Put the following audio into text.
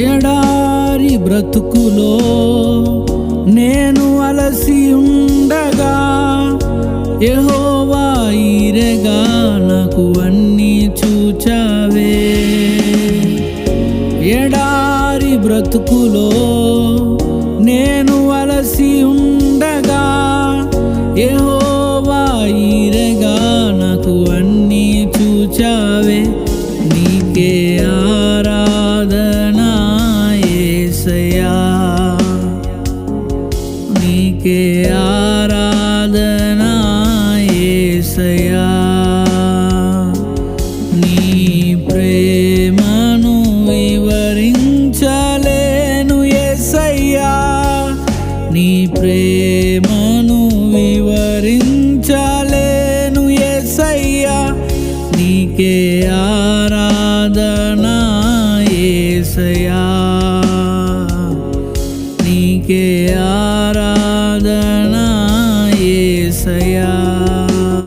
ఎడారి బ్రతుకులో నేను అలసి ఉండగా యెహోవా ఈరెగా నాకు అన్నీ చూచావే. ఎడారి బ్రతుకులో నేను అలసి ఉండగా యెహోవా ఈరెగా నాకు అన్నీ చూచావే. నీకే ఆరాధన యేసయ్యా, నీకే ఆరాధన యేసయ్యా. నీ ప్రేమను వివరించలేను యేసయ్యా, నీ ప్రేమను వివరించలేను యేసయ్యా. నీకే ఆరాధన యేసయ్యా, నీకే ఆరాధన యేసయ్యా.